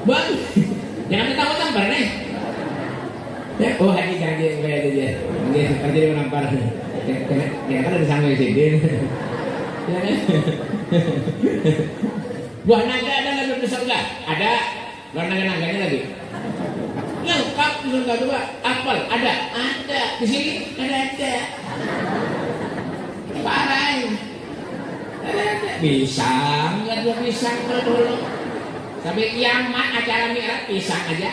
Bang, Jangan takut tampar nih. Ya, oh hati kaget kayak aja. Dia kerja di nampar. Ya kan ada sanggup sini. Ya kan? Buah naga ada nggak di surga? Ada. Buah naga-naganya lagi. Lengkap di surga coba. Apel ada. Ada. Di sini ada. Parah. Ada. Pisang, nggak ada pisang dulu. Sampai kiamat acara mi'raj pisang aja.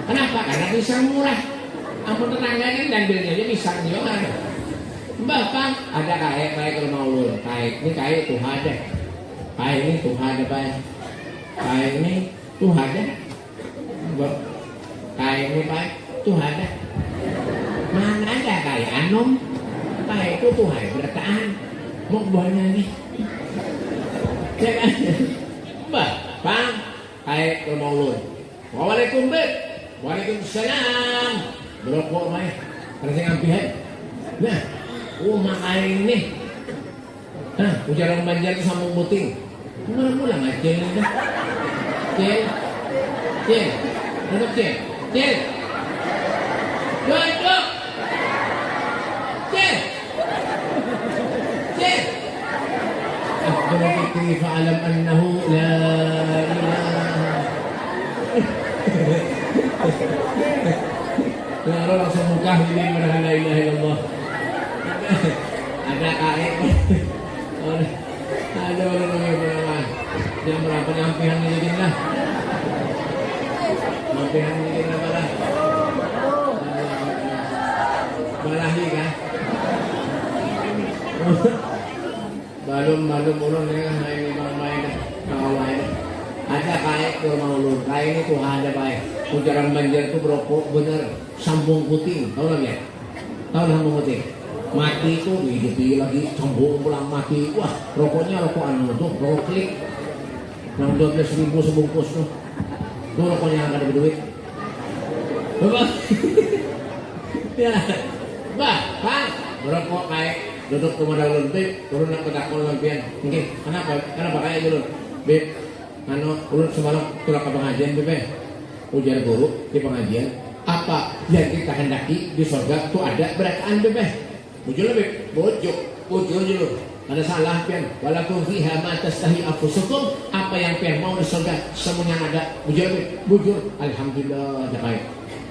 Kenapa? Karena pisang murah. Ampun tetangganya dan bilnya aja pisang juga ada. Mbak Bang, ada kayak ke rumah ulur. Kayak ini kayak tuh ada. Kayak ini tuh ada Pak. Kayak ini tuh ada. Mbak, kayak ini Pak tuh ada. Mana ada kayak anom? Kayak itu tuh ada bertaan. Mau buahnya nih. Ya kan? Mbak Bang, kayak ke rumah ulur. Waalaikumsalam, Beb. Waalaikumsalam. Berokok mai. Ada yang ngambil. Nah, makan ini. Hah, ujaran Banjar itu sambung puting. Mula-mula ngacil nih dah. Cil. Duduk Cil. Duduk. Cil. أخبر بك فاعلم أنه لا إله Lalu langsung muka ini merah la ilaha illallah. Ada kain. Ada orang berapa? Yang berapa nyampean ini lah. Nyampean ini lah. Balahi kan? Balum ulun ya ini main kawan. Ada kain ke rumah ulun. Kain itu ada baik. Ujaran Banjar itu berokok bener sambung puting, tahu nggak ya? Tahu sambung puting? Mati itu dihidupi lagi sambung pulang mati. Wah, rokoknya rokok anu tuh, rokok klik. Yang 12.000 sebungkus tuh. Itu rokoknya nggak ada duit. Bapak, ya, Bang, berokok kayak duduk ke modal ulun, turun nak pedakol lampian. Mungkin, kenapa kayak dulu, Beb? Anu, ulun semalam turun ke pengajian, Beb. Ujar guru di pengajian, apa yang kita hendaki di surga itu ada berataan bebeh. Bujur lebih, bujur dulu. Ada salah pian. Walakum fiha ma tastahi anfusukum, apa yang pian mau di surga semuanya ada. Bujur lebih, bujur. Alhamdulillah, baik.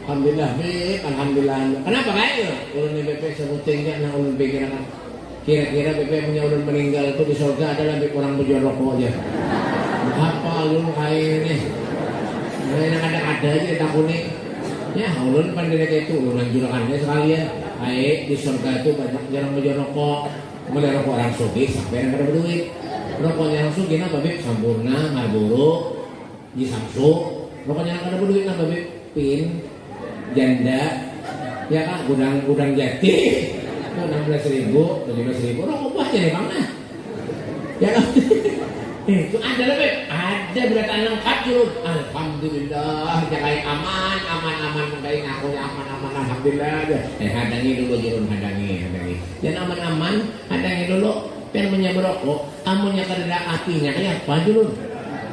Alhamdulillah, baik. Alhamdulillah. Kenapa kayak? Ulun bebeh sebutin kan, nah ulun pikiran. Kira-kira bebeh punya ulun meninggal itu di surga adalah orang bujur rokok aja. Apa ulun kayak ini? Yang ada aja tak kuning. Ya, ulun pandai kayak itu, ulun anjurkannya sekalian. Baik di surga itu banyak jarang rokok. Mulai rokok orang sugih sampai yang ada duit. Rokoknya orang sugih apa Beb? Sampurna, Marlboro, di Samsu. Rokoknya yang ada duit apa Beb? Pin, Janda, ya kan? Gudang Jati. 16.000, 17.000. Rokok aja nih Bang. Ya kan? Itu ada lah Beb, ada berataan lengkap dulu. Alhamdulillah, jangan aman, mengkain aku aman, alhamdulillah. Hadangi dulu jurun, hadangi. Jangan aman, hadangi dulu. Pengen berokok, amunnya kada apinya kayak apa dulu?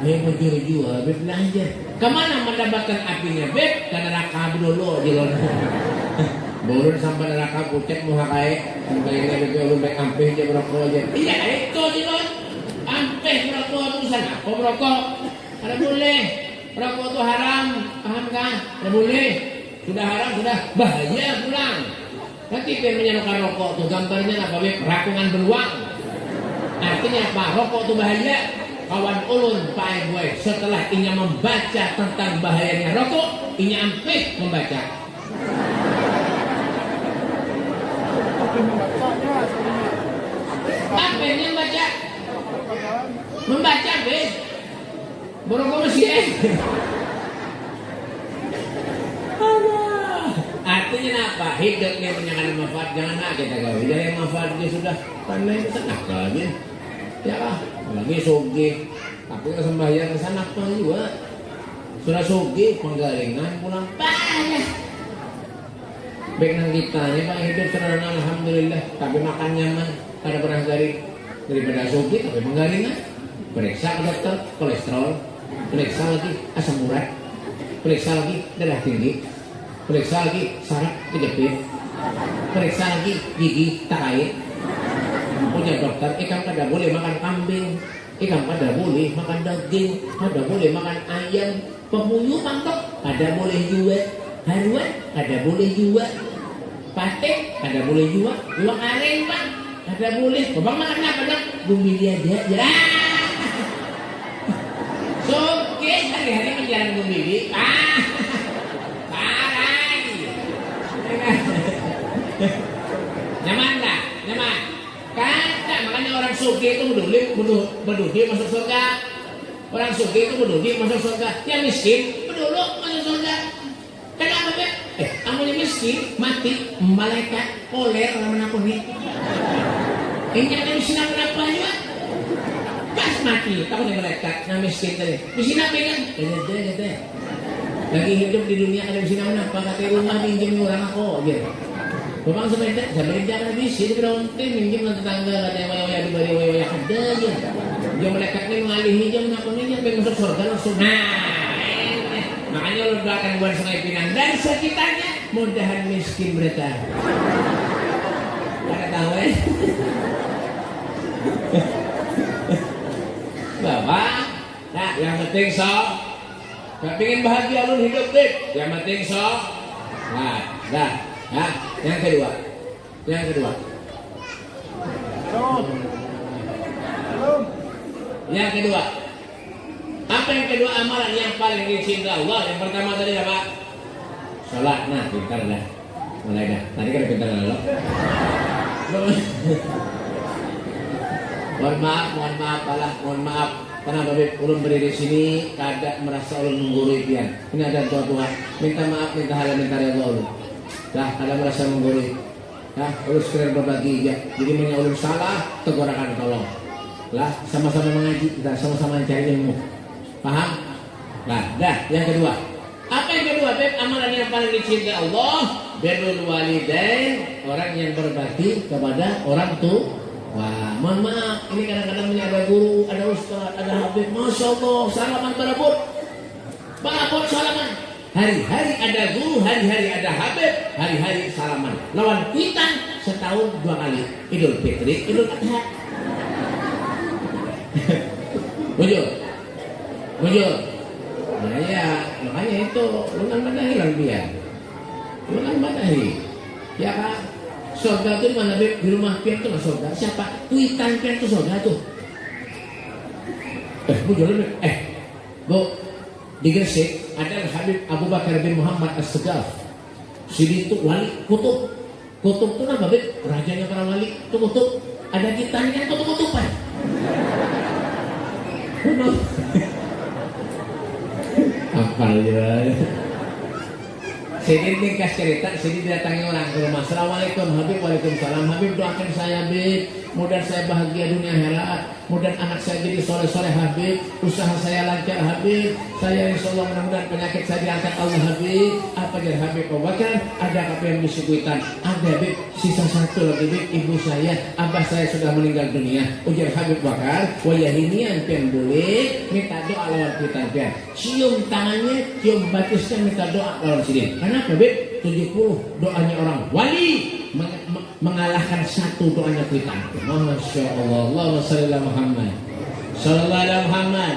Bujur juga, Beb belajar. Kemana mendapatkan apinya Beb? Ke neraka dulu jurun. Burun sampai neraka pucet mau kayak, bayangnya Beb ulun baik ampih aja berokok aja. Iya itu jurun. Ampeh merokok itu sana, kok merokok? Ada boleh. Merokok itu haram, paham kan? Ada boleh. Sudah haram, sudah bahaya pulang. Nanti pengen menyalakan rokok itu gambarnya apa? Rakungan beruang. Artinya apa? Rokok itu bahaya. Kawan ulun, Pak Gue, setelah inya membaca tentang bahayanya rokok, inya ampeh membaca. Apa yang membaca? Membaca Beb. Borokok mesin. Artinya apa? Hidupnya punya manfaat, jangan nak kita gawe. Jadi manfaatnya sudah pandai kesenak lagi. Ya lah, lagi soge. Tapi sembahyang kesenak pun juga. Sudah soge, penggalingan pulang banyak. Baik nang kita, ini Pak hidup sederhana alhamdulillah. Tapi makan nyaman, ada pernah daripada soge tapi penggalingan. Periksa ke dokter kolesterol, periksa lagi asam urat, Periksa lagi darah tinggi, periksa lagi saraf kejepit, periksa lagi gigi tak kait. Punya dokter, ikan kada boleh makan kambing, ikan kada boleh makan daging, kada boleh makan ayam, pemuyuh mantap, kada boleh juga, haruan kada boleh juga, pate kada boleh juga, iwak aren bang kada boleh. Bang makan apa bang? Gumili aja, ya. Oke, hari-hari menjalan gumili, parah. Nyaman tak? Nyaman. Kata makanya orang suki itu bodoh dia masuk surga. Orang suki itu bodoh dia masuk surga. Yang miskin bodoh masuk surga. Kenapa be? Amalnya miskin mati malaikat koler orang mana pun ni. Ini ada miskin apa juga? Pas mati takutnya malaikat yang miskin tadi. Miskin apa kan? Kata. Lagi hidup di dunia ada miskin apa? Kata rumah pinjam orang aku gitu. Memang sebenarnya jangan habis itu berhenti minjem dengan tetangga katanya waya ada aja. Dia malaikat ini mengalihi jam nak ini sampai masuk surga langsung. Makanya lo doakan buat Sungai Pinang dan sekitarnya mudahan miskin mereka. Kada tahu Bapak, nah yang penting sok. Gak pengen bahagia lu hidup deh. Yang penting sok. Nah, dah. Nah, yang kedua. Apa yang kedua amalan yang paling dicintai Allah? Yang pertama tadi apa? Salat. Nah, pintar dah. Mulai dah. Tadi kan pintar dah. Mohon maaf. Kenapa Beb? Ulun berdiri di sini kada merasa ulun menggurui pian. Ini ada tua-tua. Minta maaf, minta halal, minta redha ulun. Dah, ada merasa menggurui. Nah, ulun sekalian berbagi ya. Jadi punya ulun salah, tegur akan tolong. Lah, sama-sama mengaji, kita sama-sama mencari ilmu. Paham? Nah, dah, yang kedua. Apa yang kedua, Beb? Amalan yang paling dicintai Allah, birrul walidain, orang yang berbakti kepada orang tua. Wah, mohon maaf, ini kadang-kadang ada guru, ada ustaz, ada habib, masya Allah, salaman barabot, salaman. Hari-hari ada guru, hari-hari ada habib, hari-hari salaman. Lawan kuitan setahun 2 kali, Idul Fitri, Idul Adha. Bujur. Nah ya, makanya itu lungan manahi lang biar. Lungan manahi. Ya kan? Surga itu mana Beb? Di rumah pian itu surga. Siapa? Kuitan pian itu surga tuh. Bujur Beb. Bu, di Gresik ada Habib Abu Bakar bin Muhammad As-Segaf. Sini itu wali kutub. Kutub itu apa Beb? Rajanya para wali itu kutub. Ada kitanya kan kutub-kutuban. Apa ya? Sini ringkas cerita, sini datangi orang ke rumah. Assalamualaikum Habib, waalaikumsalam. Habib doakan saya Habib, mudah saya bahagia dunia akhirat, mudah anak saya jadi soleh-soleh Habib, usaha saya lancar Habib, saya insya Allah mudah-mudahan penyakit saya diangkat Allah Habib. Apa jadi Habib Abu Bakar? Ada apa yang disekuitan? Ada Habib, sisa satu lagi Habib, ibu saya, abah saya sudah meninggal dunia. Ujar Habib Bakar, wayahinian pian boleh minta doa lawan kita pian. Cium tangannya, cium batisnya minta doa lawan sini. Kenapa Beb? 70 doanya orang wali mengalahkan satu doanya kita. Masya Allah. Allahumma shalli ala Muhammad. Sallallahu alaihi Muhammad.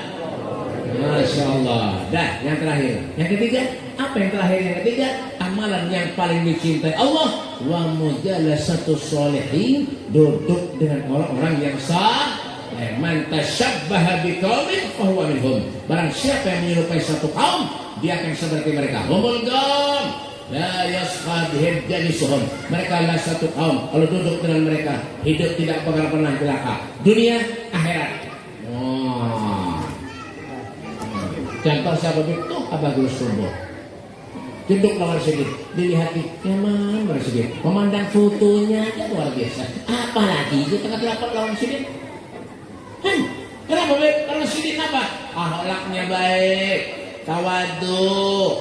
Masya Allah. Dah, yang terakhir. Yang ketiga, apa yang terakhir? Yang ketiga, amalan yang paling dicintai Allah. Wa mujalasatu sholihin, duduk dengan orang-orang yang sah. Man tashabbaha biqaumin fahuwa minhum. Barang siapa yang menyerupai satu kaum, dia akan seperti mereka. Humul qaum la yashabihim jalisuhum. Mereka adalah satu kaum. Kalau duduk dengan mereka, hidup tidak pernah celaka. Dunia, akhirat. Contoh siapa itu? Abah Gus Sumbo. Duduk lawan sedikit, dilihat di nyaman sedikit. Memandang fotonya aja luar biasa. Apalagi di tengah rapat lawan sedikit. Kenapa baik? Karena sidin apa? Akhlaknya baik, tawadu,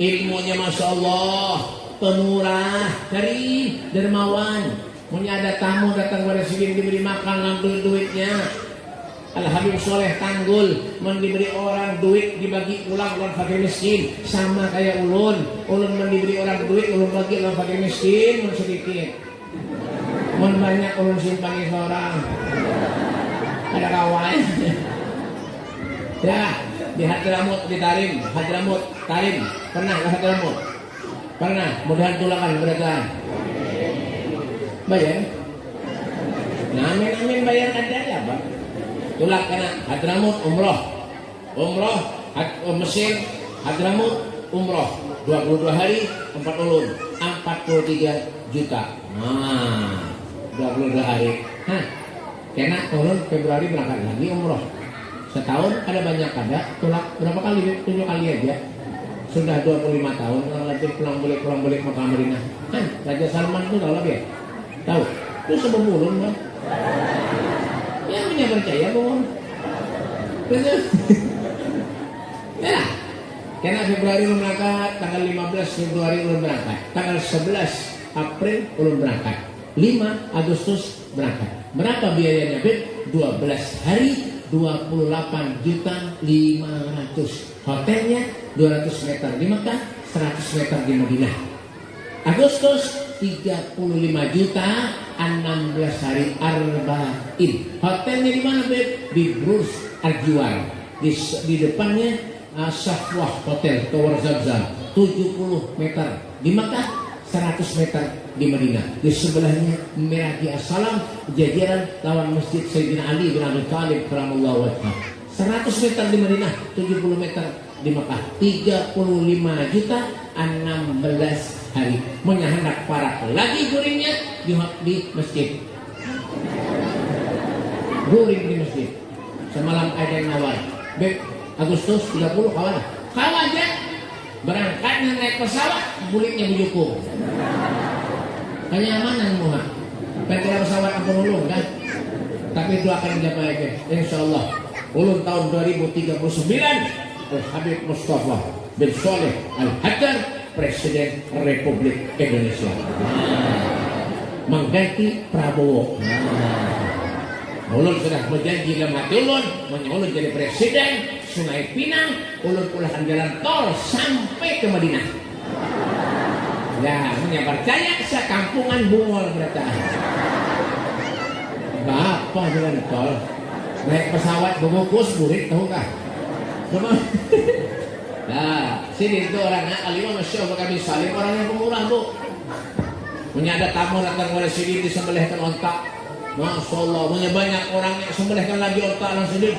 ilmunya masya Allah, pemurah, karim, dermawan. Punya ada tamu datang pada sidin diberi makan, ngambil duitnya. Al Habib Soleh Tanggul diberi orang duit dibagi pulang ulun fakir miskin sama kayak ulun diberi orang duit ulun bagi ulun fakir miskin mun sedikit mun banyak ulun simpan seorang ada kawan ya di Hadramut di Tarim pernah ke Hadramut pernah mudahan tulakan beratan bayar nah amin bayar ada ya bang tulak kena Hadramut umroh Mesir Hadramut umroh 22 hari 4 ulun 43 juta nah 22 hari kena turun Februari berangkat lagi umroh setahun ada banyak ada tulak berapa kali 7 kali aja sudah 25 tahun lebih pulang balik Mekah Madinah Raja Salman itu tahu lebih ya tahu itu sebelum ulun bang yang punya percaya bohong betul ya karena Februari ulun berangkat tanggal 15 Februari ulun berangkat tanggal 11 April ulun berangkat 5 Agustus berangkat berapa biayanya Beb? 12 hari 28 juta 500 hotelnya 200 meter di Mekah 100 meter di Madinah Agustus 35 juta 16 hari arba'in hotelnya di mana Beb? Di Burj Al-Jiwar di depannya Safwah Hotel Tower Zamzam 70 meter di Mekah 100 meter di Madinah di sebelahnya Meraki As-Salam jajaran lawan Masjid Sayyidina Ali bin Abi Thalib karamallahu wajhah 100 meter di Madinah 70 meter di Mekah 35 juta 16 hari menyahandak parak lagi guringnya di masjid guring di masjid semalam ada yang nawar Beb Agustus 30 kawan aja berangkatnya naik pesawat buliknya bujukung kenyamanan muha pengen pesawat ampun ulun kan tapi itu akan mencapai aja insyaallah ulun tahun 2039 Habib Mustafa bin Soleh Al-Hajar Presiden Republik Indonesia mengganti Prabowo ulun sudah berjanji dalam hati ulun ulun jadi presiden Sungai Pinang ulun pulakan jalan tol sampai ke Madinah ya punya percaya sekampungan bungol berata bapak jalan tol naik pesawat bungkus burik tahu kah nah sini itu orangnya alimah masyarakat kami saling orang yang pemurah bu punya ada tamu datang kepada sini disembelihkan ontak Masya Allah punya banyak orang yang sembelihkan lagi ontak langsung sini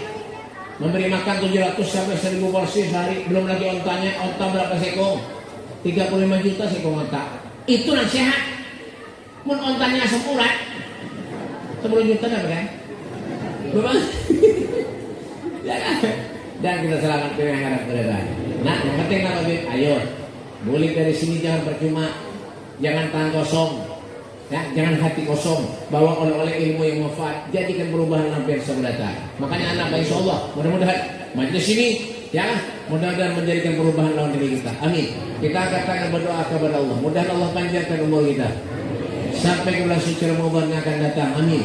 memberi makan 700 sampai 1000 porsi sehari belum lagi ontanya ontak berapa sekong 35 juta sekong ontak itu nasihat mun ontanya sempurat 10 juta dapat kan berapa ya kan dan kita selamat yang harap berbeda. Nah, yang penting kalau ayo, boleh dari sini jangan percuma, jangan tangan kosong, ya, jangan hati kosong. Bawa oleh-oleh ilmu yang manfaat, jadikan perubahan hampir sebelah. Makanya anak, insya Allah, mudah-mudahan majelis ini, ya, mudah-mudahan menjadikan perubahan lawan diri kita. Amin. Kita akan berdoa kepada Allah. Mudah Allah panjangkan umur kita sampai ke bulan suci Ramadan yang akan datang. Amin.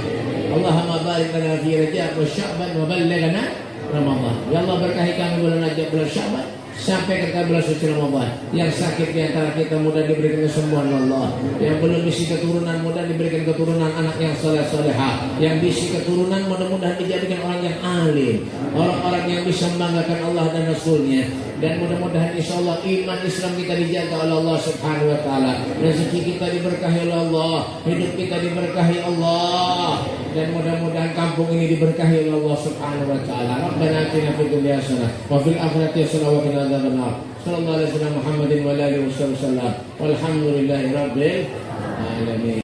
Allahumma barik lana fi Rajab wa Sya'ban wa ballighna Ramadan. Ya Allah berkahi kami bulan Rajab bulan Sya'ban sampai ke bulan suci Ramadan. Yang sakit di antara kita mudah diberikan kesembuhan Allah. Yang belum bisi keturunan mudah diberikan keturunan anak yang saleh-salehah. Yang bisi keturunan mudah-mudahan dijadikan orang yang alim, orang-orang yang bisa membanggakan Allah dan Rasulnya. Dan mudah-mudahan insyaallah iman Islam kita dijaga oleh Allah Subhanahu wa taala. Rezeki kita diberkahi oleh Allah, hidup kita diberkahi Allah. Dan mudah-mudahan kampung ini diberkahi oleh Allah Subhanahu wa taala. Rabbana atina fid dunya hasanah wa fil akhirati hasanah wa qina adzabannar. Sallallahu alaihi wasallam Muhammadin wa alihi wasallam. Walhamdulillahirabbil alamin.